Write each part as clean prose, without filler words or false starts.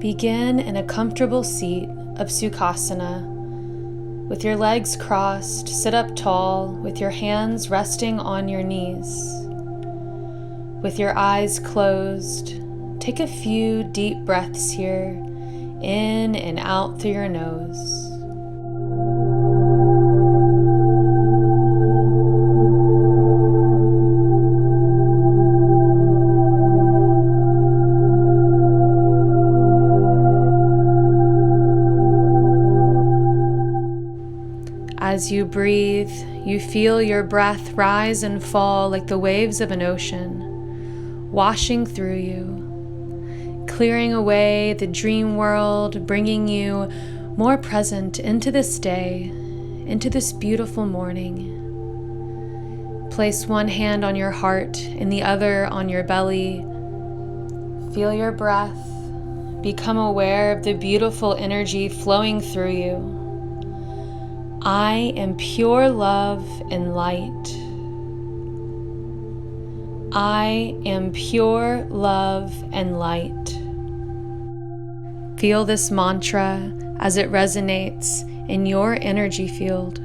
Begin in a comfortable seat of Sukhasana. With your legs crossed, sit up tall with your hands resting on your knees. With your eyes closed, take a few deep breaths here, in and out through your nose. As you breathe, you feel your breath rise and fall like the waves of an ocean, washing through you, clearing away the dream world, bringing you more present into this day, into this beautiful morning. Place one hand on your heart and the other on your belly. Feel your breath. Become aware of the beautiful energy flowing through you. I am pure love and light. I am pure love and light. Feel this mantra as it resonates in your energy field.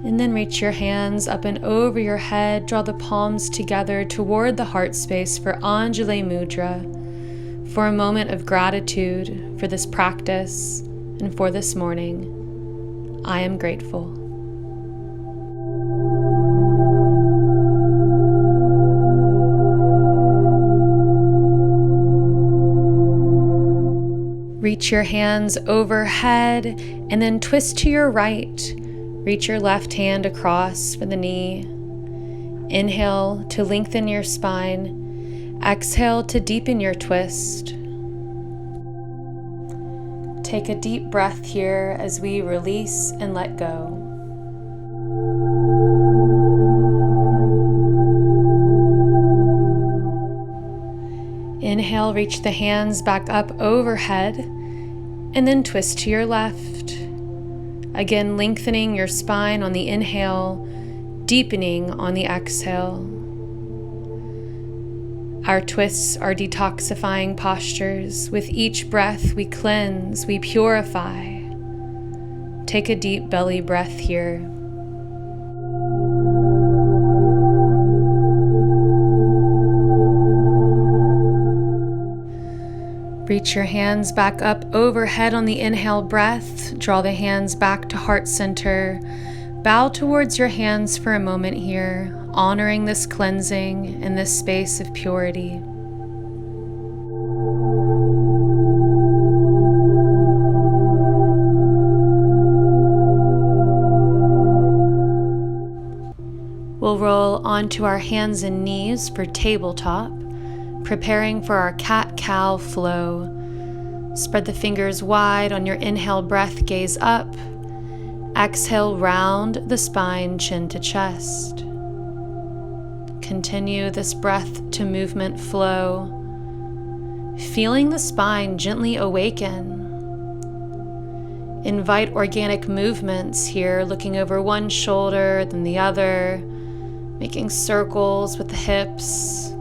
And then reach your hands up and over your head, draw the palms together toward the heart space for Anjali Mudra, for a moment of gratitude for this practice and for this morning. I am grateful. Reach your hands overhead and then twist to your right. Reach your left hand across for the knee. Inhale to lengthen your spine. Exhale to deepen your twist. Take a deep breath here as we release and let go. Inhale, reach the hands back up overhead, and then twist to your left. Again, lengthening your spine on the inhale, deepening on the exhale. Our twists are detoxifying postures. With each breath, we cleanse, we purify. Take a deep belly breath here. Reach your hands back up overhead on the inhale breath. Draw the hands back to heart center. Bow towards your hands for a moment here, honoring this cleansing and this space of purity. We'll roll onto our hands and knees for tabletop, preparing for our cat-cow flow. Spread the fingers wide on your inhale breath, gaze up. Exhale, round the spine, chin to chest. Continue this breath to movement flow, feeling the spine gently awaken. Invite organic movements here, looking over one shoulder, then the other, making circles with the hips.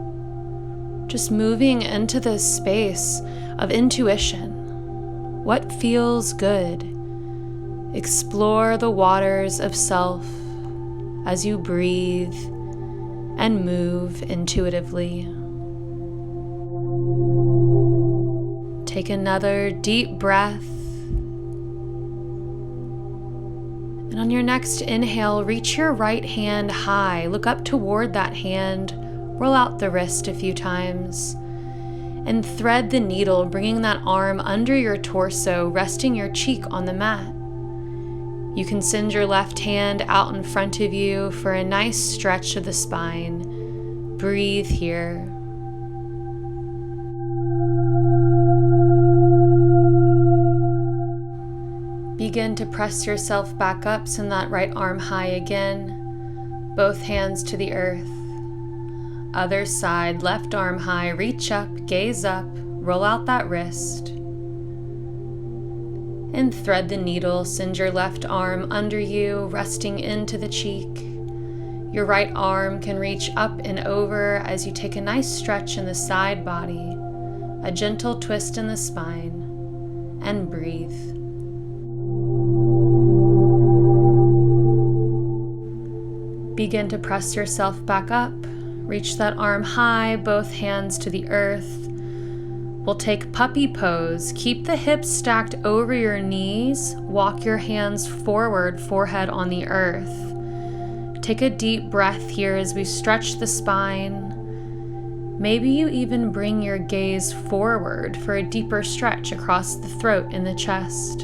Just moving into this space of intuition. What feels good? Explore the waters of self as you breathe and move intuitively. Take another deep breath. And on your next inhale, reach your right hand high. Look up toward that hand. Roll out the wrist a few times. And thread the needle, bringing that arm under your torso, resting your cheek on the mat. You can send your left hand out in front of you for a nice stretch of the spine. Breathe here. Begin to press yourself back up, send that right arm high again. Both hands to the earth. Other side, left arm high, reach up, gaze up, roll out that wrist. And thread the needle, send your left arm under you, resting into the cheek. Your right arm can reach up and over as you take a nice stretch in the side body, a gentle twist in the spine, and breathe. Begin to press yourself back up. Reach that arm high, both hands to the earth. We'll take puppy pose. Keep the hips stacked over your knees. Walk your hands forward, forehead on the earth. Take a deep breath here as we stretch the spine. Maybe you even bring your gaze forward for a deeper stretch across the throat and the chest.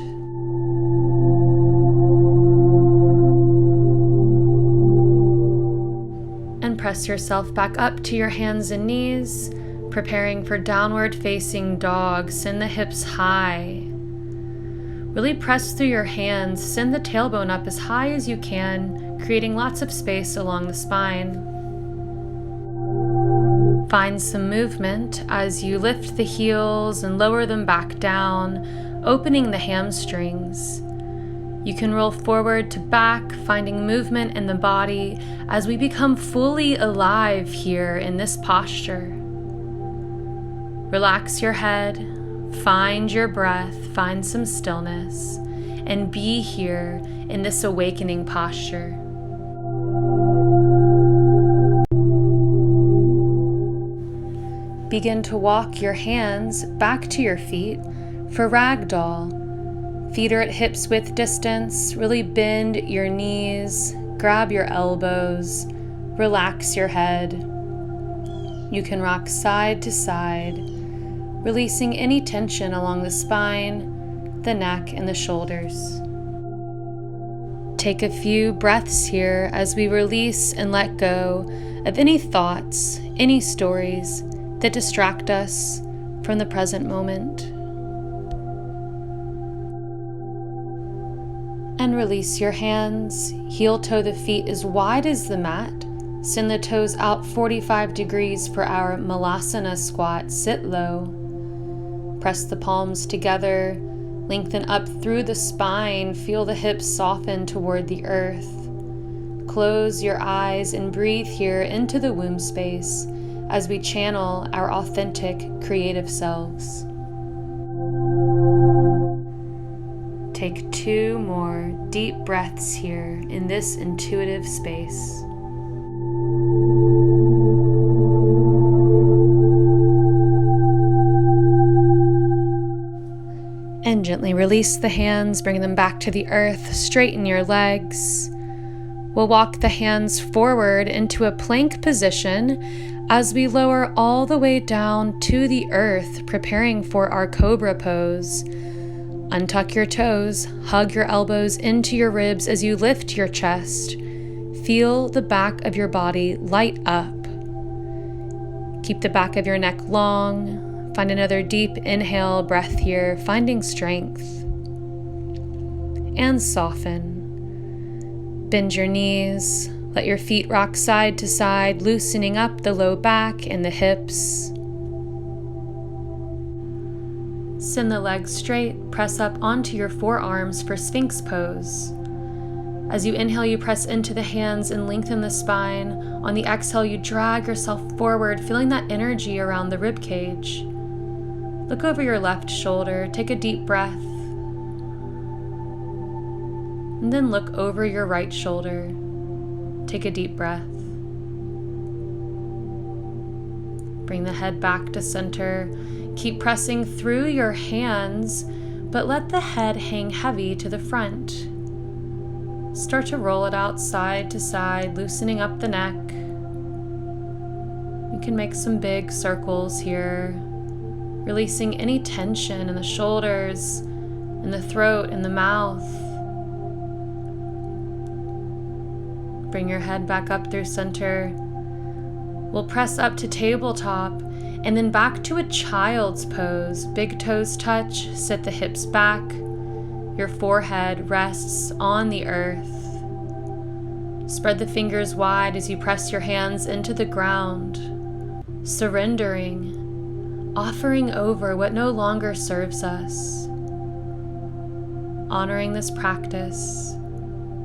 And press yourself back up to your hands and knees, preparing for downward facing dog. Send the hips high. Really press through your hands. Send the tailbone up as high as you can, creating lots of space along the spine. Find some movement as you lift the heels and lower them back down, opening the hamstrings. You can roll forward to back, finding movement in the body as we become fully alive here in this posture. Relax your head, find your breath, find some stillness, and be here in this awakening posture. Begin to walk your hands back to your feet for ragdoll. Feet are at hips width distance. Really bend your knees, grab your elbows, relax your head. You can rock side to side, releasing any tension along the spine, the neck, and the shoulders. Take a few breaths here as we release and let go of any thoughts, any stories that distract us from the present moment. And release your hands. Heel toe the feet as wide as the mat. Send the toes out 45 degrees for our Malasana squat. Sit low. Press the palms together. Lengthen up through the spine. Feel the hips soften toward the earth. Close your eyes and breathe here into the womb space as we channel our authentic creative selves. Take 2 more deep breaths here in this intuitive space. And gently release the hands, bring them back to the earth, straighten your legs. We'll walk the hands forward into a plank position as we lower all the way down to the earth, preparing for our cobra pose. Untuck your toes, hug your elbows into your ribs as you lift your chest. Feel the back of your body light up. Keep the back of your neck long. Find another deep inhale breath here, finding strength. And soften. Bend your knees. Let your feet rock side to side, loosening up the low back and the hips. Send the legs straight, press up onto your forearms for Sphinx pose. As you inhale, you press into the hands and lengthen the spine. On the exhale, you drag yourself forward, feeling that energy around the rib cage. Look over your left shoulder, take a deep breath. And then look over your right shoulder. Take a deep breath. Bring the head back to center. Keep pressing through your hands, but let the head hang heavy to the front. Start to roll it out side to side, loosening up the neck. You can make some big circles here, releasing any tension in the shoulders, in the throat, in the mouth. Bring your head back up through center. We'll press up to tabletop and then back to a child's pose. Big toes touch, sit the hips back. Your forehead rests on the earth. Spread the fingers wide as you press your hands into the ground, surrendering, offering over what no longer serves us. Honoring this practice,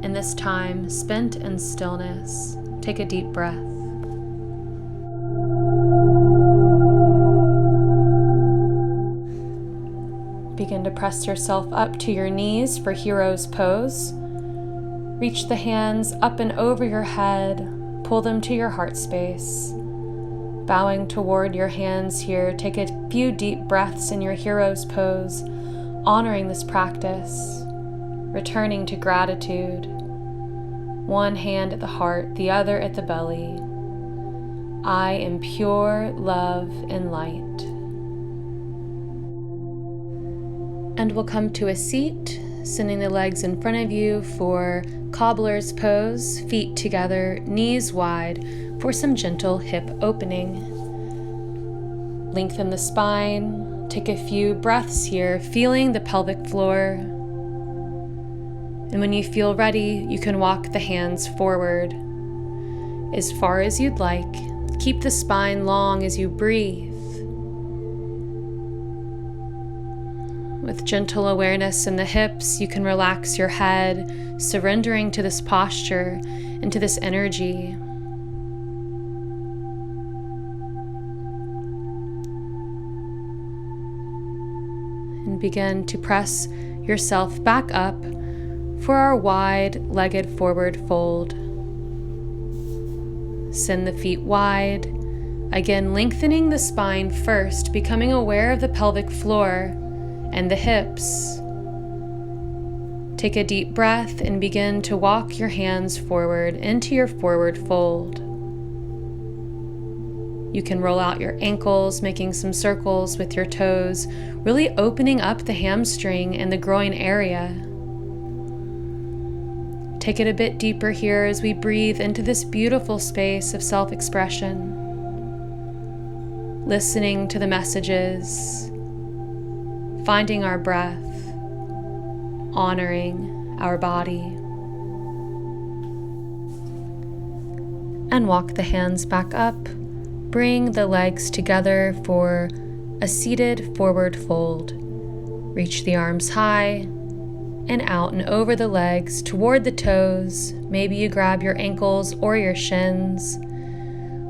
In this time spent in stillness, take a deep breath. Begin to press yourself up to your knees for hero's pose. Reach the hands up and over your head, pull them to your heart space. Bowing toward your hands here, take a few deep breaths in your hero's pose, honoring this practice, returning to gratitude. One hand at the heart, the other at the belly. I am pure love and light. And we'll come to a seat, sending the legs in front of you for cobbler's pose, feet together, knees wide, for some gentle hip opening. Lengthen the spine, take a few breaths here, feeling the pelvic floor. And when you feel ready, you can walk the hands forward as far as you'd like. Keep the spine long as you breathe. With gentle awareness in the hips, you can relax your head, surrendering to this posture and to this energy. And begin to press yourself back up for our wide-legged forward fold. Send the feet wide, again lengthening the spine first, becoming aware of the pelvic floor and the hips. Take a deep breath and begin to walk your hands forward into your forward fold. You can roll out your ankles, making some circles with your toes, really opening up the hamstring and the groin area. Take it a bit deeper here as we breathe into this beautiful space of self-expression, listening to the messages, finding our breath, honoring our body. And walk the hands back up. Bring the legs together for a seated forward fold. Reach the arms high and out and over the legs toward the toes. Maybe you grab your ankles or your shins.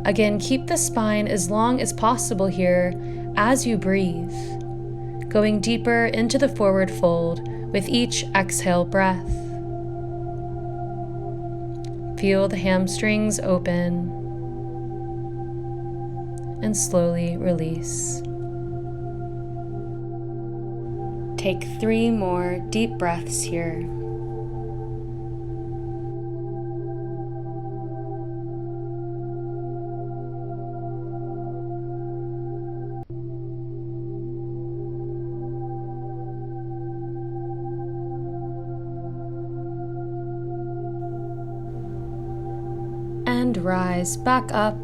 Again, keep the spine as long as possible here as you breathe, going deeper into the forward fold with each exhale breath. Feel the hamstrings open and slowly release. Take 3 more deep breaths here. And rise back up.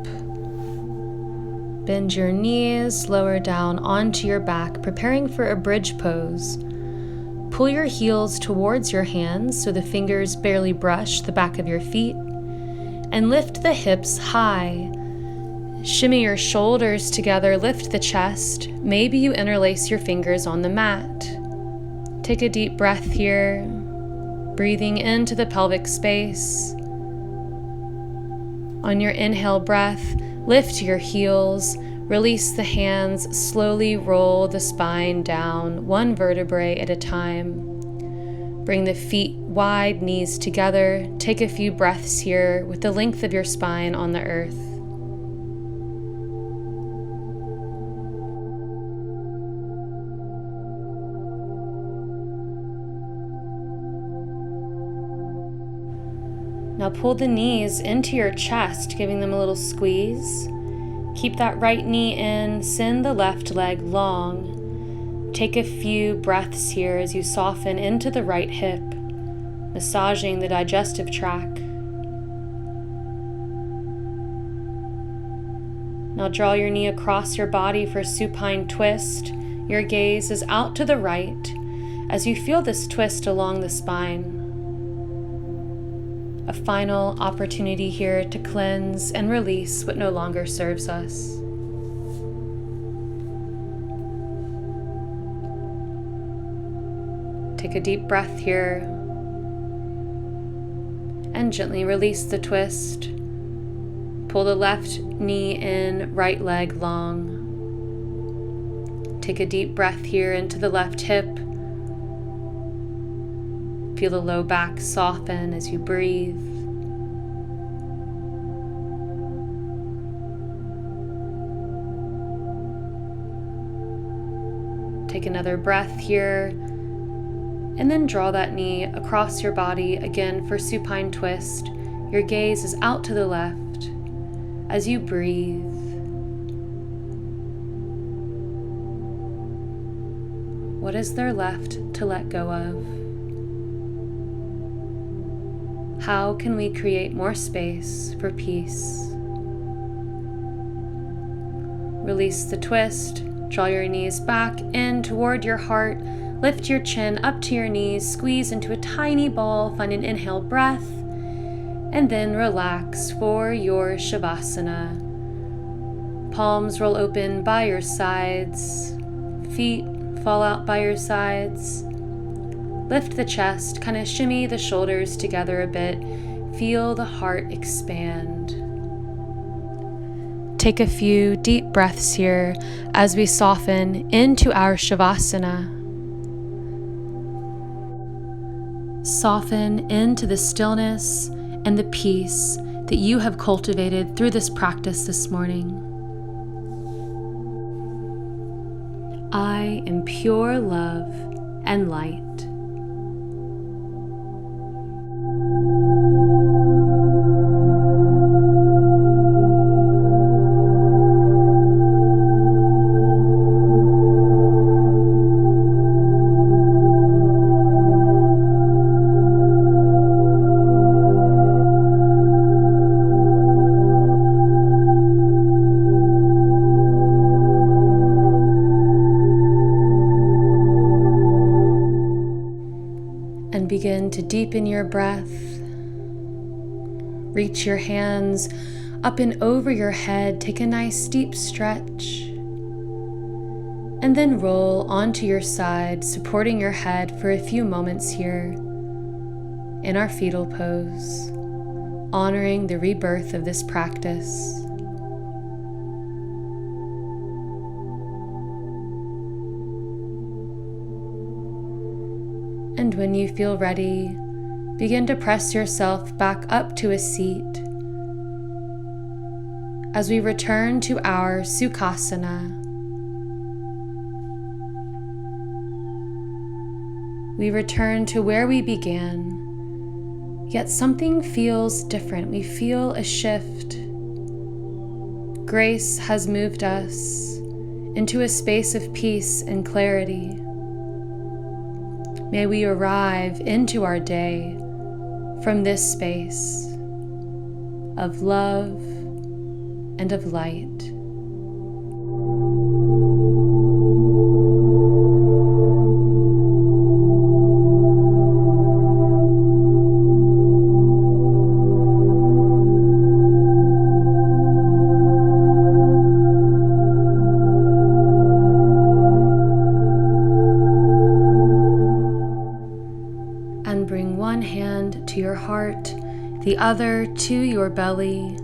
Bend your knees, lower down onto your back, preparing for a bridge pose. Pull your heels towards your hands so the fingers barely brush the back of your feet, and lift the hips high. Shimmy your shoulders together, lift the chest. Maybe you interlace your fingers on the mat. Take a deep breath here, breathing into the pelvic space. On your inhale breath, lift your heels, release the hands, slowly roll the spine down, one vertebrae at a time. Bring the feet wide, knees together. Take a few breaths here with the length of your spine on the earth. Now pull the knees into your chest, giving them a little squeeze. Keep that right knee in, send the left leg long. Take a few breaths here as you soften into the right hip, massaging the digestive tract. Now draw your knee across your body for supine twist. Your gaze is out to the right as you feel this twist along the spine. A final opportunity here to cleanse and release what no longer serves us. Take a deep breath here. And gently release the twist. Pull the left knee in, right leg long. Take a deep breath here into the left hip. Feel the low back soften as you breathe. Take another breath here, and then draw that knee across your body again for supine twist. Your gaze is out to the left as you breathe. What is there left to let go of? How can we create more space for peace? Release the twist. Draw your knees back in toward your heart. Lift your chin up to your knees. Squeeze into a tiny ball. Find an inhale breath. And then relax for your Shavasana. Palms roll open by your sides. Feet fall out by your sides. Lift the chest. Kind of shimmy the shoulders together a bit. Feel the heart expand. Take a few deep breaths here as we soften into our Shavasana. Soften into the stillness and the peace that you have cultivated through this practice this morning. I am pure love and light. And begin to deepen your breath. Reach your hands up and over your head. Take a nice deep stretch. And then roll onto your side, supporting your head for a few moments here in our fetal pose, honoring the rebirth of this practice. And when you feel ready, begin to press yourself back up to a seat as we return to our Sukhasana. We return to where we began, yet something feels different. We feel a shift. Grace has moved us into a space of peace and clarity. May we arrive into our day from this space of love and of light. And bring one hand to your heart, the other to your belly,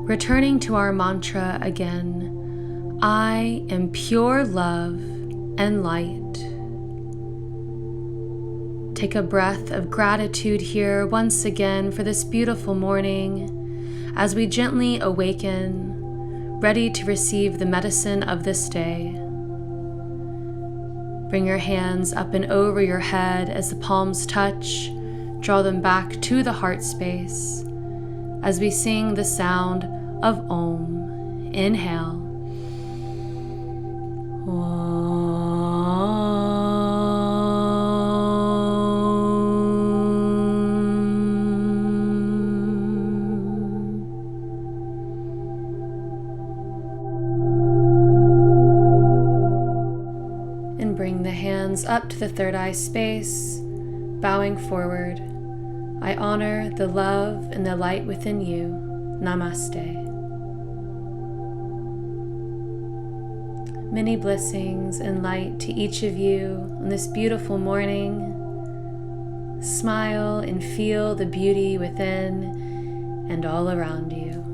returning to our mantra again. I am pure love and light. Take a breath of gratitude here once again for this beautiful morning as we gently awaken, ready to receive the medicine of this day. Bring your hands up and over your head as the palms touch. Draw them back to the heart space as we sing the sound of Om. Inhale. And bring the hands up to the third eye space, bowing forward. I honor the love and the light within you. Namaste. Many blessings and light to each of you on this beautiful morning. Smile and feel the beauty within and all around you.